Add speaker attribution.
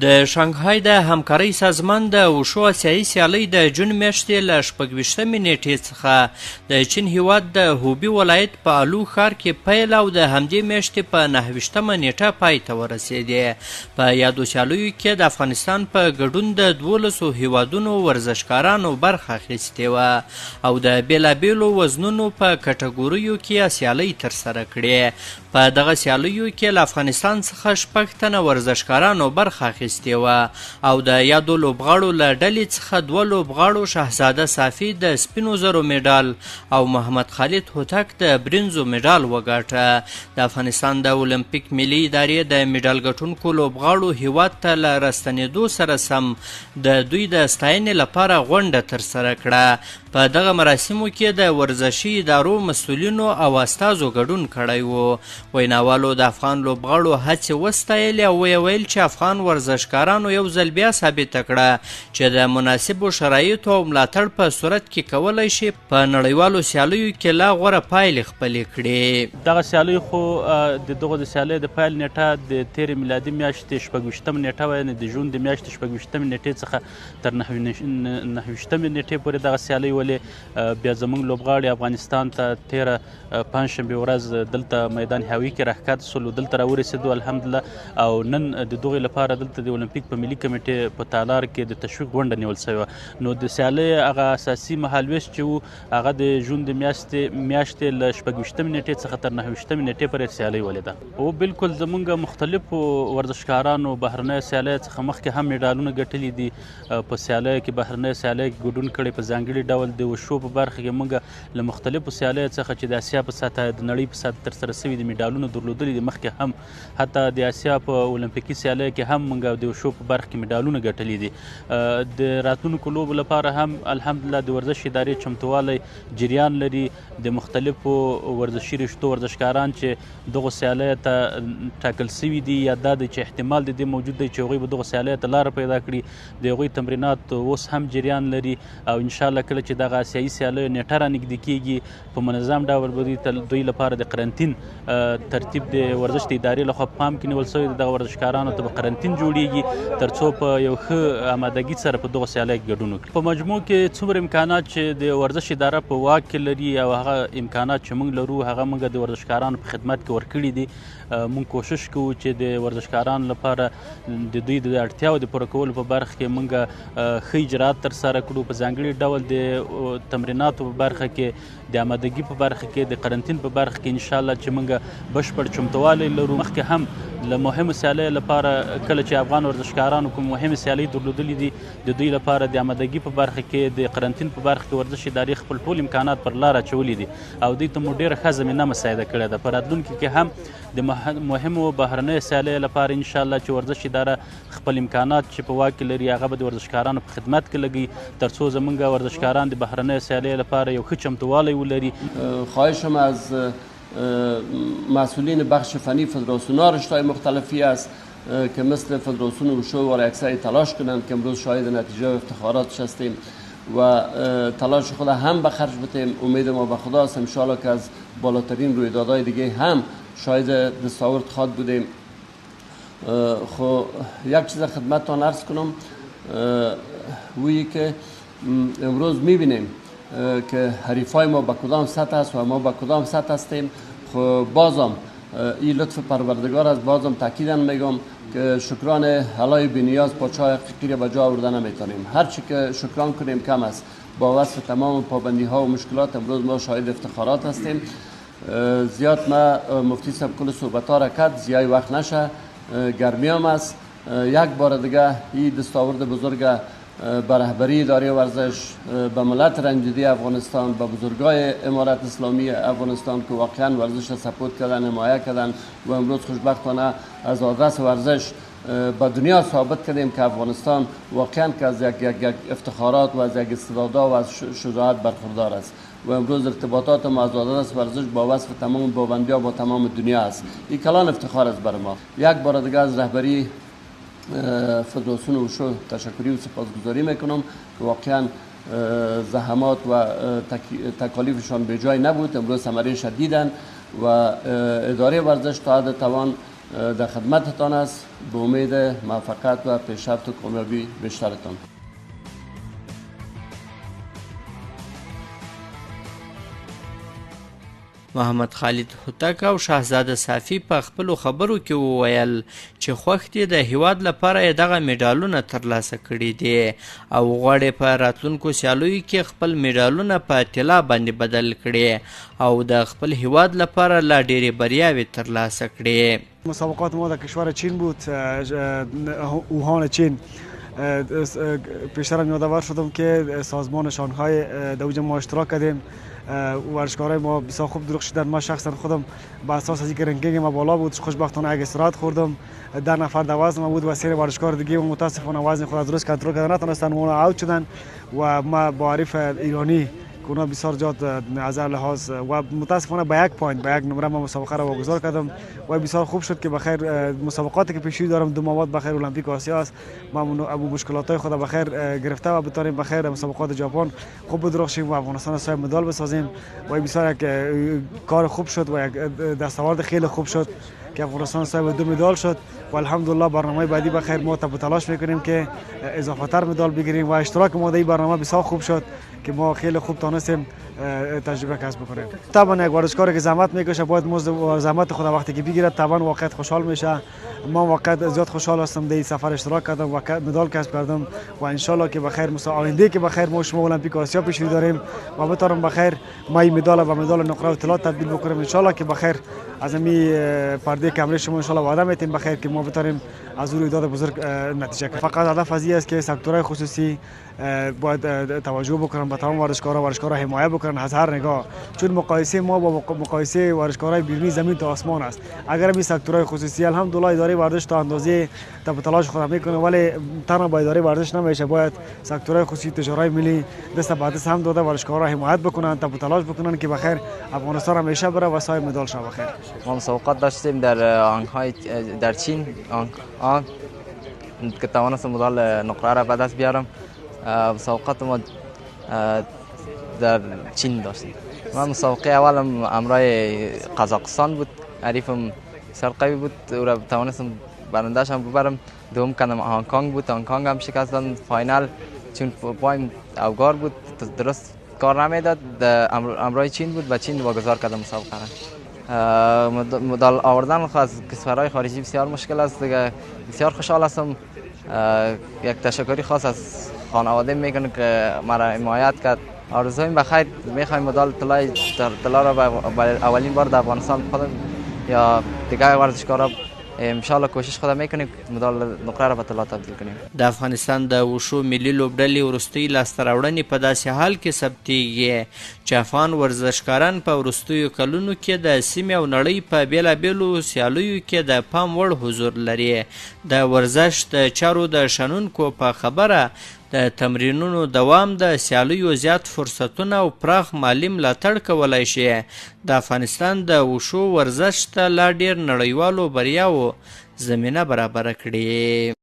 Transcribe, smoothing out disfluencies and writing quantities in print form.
Speaker 1: د شانګهای د همکارۍ سازمان د وشو آسیایي سیالۍ د جون میاشتې له 26مې نیټې څخه د چین هیواد د هوبي ولایت په الو ښار کې پیل او د همدې میاشتې په 29مه نیټه پای ته ورسېدې. په یادو سیالیو کې د افغانستان په ګډون د 12 هیوادونو ورزشکارانو برخه اخیستې وه او د بېلابېلو وزنونو په کټګوریو کې سیالۍ ترسره کړې. په دغه سیالیو کې له افغانستان څخه 6 تنه ورزشکارانو برخه اخیستې وه او د یادو لوبغاړو له ډلې څخه 2 لوبغاړو شهزاده صافي د سپینو زرو میډال او محمد خالد هوتک د برنزو میډال وګاټه. د افغانستان د اولمپیک ملي ادارې د میډال ګټونکو لوبغاړو هیواد ته له راستنېدو سره سم د دوی د ستاینې لپاره غونډه ترسره کړه. په دغه مراسمو کې د ورزشي ادارو مسؤلینو او استازو ګډون کړی و. ویناوالو د افغان لوبغاړو هڅې وستایلې او ویې ویل چې افغان ورزشکارانو یو ځل بیا ثابته کړه چې د مناسبو شرایطو او ملاتړ په صورت کې کولی شي په نړیوالو سیالیو کې لا غوره پایلې خپلې کړي.
Speaker 2: دغه سیالۍ خو د دغو د سیالۍ د پیل نیټه د تېرې میلادي میاشتې 26مه نیټه وه، یعنې د جون د میاشتې 26مې نیټې څخه تر 29مې نیټې پورې دغه سیالۍ ولې بیا زموږ لوبغاړي افغانستان ته تېره پنجشنبې ورځ دلته میدان هاوي کې راښکته سولو، دلته راورسېدو الحمدلله. او نن د دغې لپاره دلته د اولمپیک په ملي کمیټې په تالار کې د تشویق غونډه نیول شوې وه. نو د سیالۍ هغه اساسي مهالویش چې و هغه د جون د میاشتې له 26مې نیټې څخه تر 29مې نیټې پورې سیالۍ ولیده. او بالکل زموږ مختلفو ورزشکارانو بهرنیو سیالیو څخه مخکې هم میډالونه ګټلي دي. په سیالیو کې بهرنیو سیالیو کې ګډون کړی. په ځانګړي ډول د وشو په برخه کې موږ له مختلفو سیالیو څخه چې د اسیا په سطحه د نړۍ په سطحه ترسره شوي دي میډالونه درلودلي دي. مخکې هم حتی د اسیا په اولمپیکي سیالیو کې هم موږ د وشو په برخه کې میډالونه ګټلي دي. د راتلونکو لوبو لپاره هم الحمدلله د ورزش ادارې چمتووالی جریان لري. د مختلفو ورزشي رشتو ورزشکاران چې دغو سیالیو ته ټاکل شوي دي یا دا دی چې احتمال د دې موجود دی چې هغوی به دغو سیالیو ته لاره پیدا کړي، د هغوی تمرینات اوس هم جریان لري. او انشاءالله کله چې دغه اسیایي سیالیو نیټه رانږدې کېږي په منظم ډول به دوی لپاره د قرنطین ترتیب د ورزش د ادارې لخوا په پام کې نیول شوی دی. دغه ورزشکارانو ته به قرنطین جوړیږي تر څو په یو ښه آمادګي سره په دغو سیالیو کې ګډون وکړي. په مجموع کې څومره امکانات چې د ورزش اداره په واک کې لري او هغه امکانات چې موږ لرو هغه موږ د ورزشکارانو په خدمت کې ورکړي دي. موږ کوشش کوو چې د ورزشکارانو لپاره د دوی د اړتیاوو د پوره کولو په برخه کې موږ ښه اجرات ترسره کړو. په ځانګړي ډول د تمریناتو په برخه کې، د آمادګي په برخه کې، د قرنطین په برخه کې انشاءالله چې موږ بشپړ چمتوالی لرو. مخکې هم له مهمو سیالیو لپاره کله چې افغان ورزشکارانو کوم مهمې سیالۍ درلودلي دي د دوی لپاره د آمادګي په برخه کې، د قرنطین په برخه کې ورزش ادارې خپل ټول امکانات پر لار اچولي دي او دوی ته مو ډېره ښه زمینه مساعده کړې ده. په راتلونکي کې هم د مهمو بهرنیو سیالیو لپاره انشاءالله چې ورزش اداره خپل امکانات چې په واک کې لري هغه به د ورزشکارانو په خدمت کې لګي تر څو زموږ ورزشکاران د بهرنیو سیالیو لپاره یو ښه چمتووالی ولري.
Speaker 3: خواهشم از مسئولین بخش فنی فدراسیون‌ها رشته‌های مختلفی است که مثل فدراسیون وشو و اکثری تلاش کنند که امروز شاهد نتیجه و افتخاراتش هستیم و تلاش خود هم به خرج بدیم. امید ما به خدا است انشاءالله که از بالاترین رویدادهای دیگه هم شاهد دستاورد خواهد بودیم. خب یک چیز خدمتتان عرض کنم وی که امروز میبینیم که حریفای ما به کدام سطح است و ما به کدام سطح هستیم. خب بازم این لطف پروردگار است. بازم تاکیدا میگم که شکران علای بنیاز پادشاه حقیقی به جا آورده نمیتونیم. هر چی که شکران کنیم کم است. با وصف تمام پابندی ها و مشکلات امروز ما شاهد افتخارات هستیم. زیاد ما مفتی صاحب کل صحبت ها را کرد، زیای وقت نشه، گرمی هم است. یک بار دیگه این دستاورد بزرگ به رهبری اداره ورزش، به ملت رنجیده افغانستان، به بزرگای امارت اسلامی افغانستان که واقعا ورزش را سپورت کردن، حمایه کردن و امروز خوشبختانه از آدرس ورزش به دنیا ثابت کردیم که افغانستان واقعا که از یک افتخارات و از یک استعدادها و از شجاعت برخوردار است و امروز ارتباطات ما از آدرس ورزش با وصف تمام پابندی‌ها با تمام دنیا است. این کلان افتخار است برای ما. یک بار دیگه از رهبری فدراسیون وشو تشکری و سپاسگزاری میکنم که واقعا زحمات و تکالیفشان به جای نبود. امروز ثمره شدیدن و اداره ورزش تا حد توان در خدمتتان است به امید موفقیت و پیشرفت و کامیابی بیشترتان.
Speaker 1: محمد خالد هوتک او شهزاده صافي په خپلو خبرو کې وویل چې خوښ دي د هیواد لپاره یې دغه میډالونه ترلاسه کړي دي او غواړي په راتلونکو سیالیو کې خپل میډالونه په طلا باندې بدل کړي او د خپل هیواد لپاره لا ډېرې بریاوې ترلاسه کړي.
Speaker 4: مسابقات ما در کشور چین بود، اوهان چین. پیشتر یادآور شدم که سازمان شانگهای در اونجا ما اشتراک کردیم. ورزشکارای ما بسیار خوب درست شدن. من شخصا خودم به اساس از اینکه رنکینگ ما بالا بود خوشبختانه یک استراحت خوردم. 10 نفر در وزن ما بود و 3 ورزشکار دیگه و متاسفانه وزن خود درست کنترل کردن نتونستن، اونا اوت شدن و ما با عارف ایرانی که اونا بسیار جات از لحاظ و متاسفانه به 1 پوینت به 1 نمره ما مسابقه را واگذار کردم و بسیار خوب شد که بخیر مسابقاتی که پیش رو دارم 2 ماه بخیر المپیک آسیا است. ما ابو مشکلاتای خود بخیر گرفته و بتونیم بخیر مسابقات ژاپن خوب بدرخشیم و افغانستان صاحب مدال بسازیم و بسیار یک کار خوب شد و یک دستاورد خیلی خوب شد که افغانستان صاحب 2 مدال شد و الحمدلله برنامه بعدی بخیر ما تلاش میکنیم که اضافه تر مدال بگیریم و اشتراک ما در این برنامه بسیار خوب شد که ما خیلی خوب تونستیم تجربه کسب بکنیم. طبعا یک ورزشکاری که زحمت میکشه باید مزد زحمت خود وقتی که بگیره طبعا واقعا خوشحال میشه. ما واقعا زیاد خوشحال هستم در این سفر اشتراک کردم و مدال کسب کردم و ان شاء الله که بخیر آینده که بخیر ما شما المپیک آسیا پیش رو داریم و بتونم بخیر ما این مدال و مدال نقره و طلا تبدیل بکنیم ان شاء الله که بخیر از می پرده کامل شما ان شاء الله وعده میتیم بخیر که ما بتونیم از اون رویداد بزرگ نتیجه کنیم. فقط هدف از این است که سکتورهای خصوصی باید توجه بکنن به تمام ورزشکارا حمایت بکنن از هر نگاه، چون مقایسه ما با مقایسه ورزشکارای بیرونی زمین تا آسمان است. اگر این سکتورهای خصوصی الحمدلله اداره ورزش تا اندازه تلاش خود میکنه ولی تنها با اداره ورزش نمیشه، باید سکتورهای خصوصی تجارای ملی دست به دست هم داده ورزشکارا حمایت بکنن تلاش بکنن که بخیر افغانستان همیشه بره و صاحب مدال شه بخیر.
Speaker 5: ما مسابقات داشتیم در آنگهای در چین آنگ که توانستم مدال نقره را به دست بیارم. مسابقات ما در چین داشتیم. من مسابقه اولم همراه قزاقستان بود، حریفم بسیار قوی بود، او را توانستم برنده‌اش هم ببرم. دوم کردم هنگ کنگ بود، هنگ کنگ هم شکستم فاینال چون پایم اوگار بود درست کار نمیداد. همراه چین بود و چین واگذار کردم مسابقه را. مدال آوردن از کشورهای خارجی بسیار مشکل است دیگه. بسیار خوشحال هستم. یک تشکری خاص از خانواده میکنم که مرا حمایت کرد. آرزویم بخیر میخوایم مدال طلا را اولین بار در افغانستان خودم یا دیگه ورزشکارا ان شاء الله کوشش خود میکنیم مدال نقره را به طلا تبدیل کنیم.
Speaker 1: د افغانستان د وشو ملي لوبډلې وروستۍ لاسته راوړنې په داسې حال کې ثبتېږي چې افغان ورزشکاران په وروستیو کلونو کې د سیمې او نړۍ په بېلابېلو سیالیو کې د پام وړ حضور لري. د ورزش د چارو د شنونکو په خبره د تمرینونو دوام د سیالیو زیات فرصتونه او پراخ مالي ملاتړ کولی شي د افغانستان د وشو ورزش ته لا ډېر نړیوالو بریاوو زمینه برابره کړي.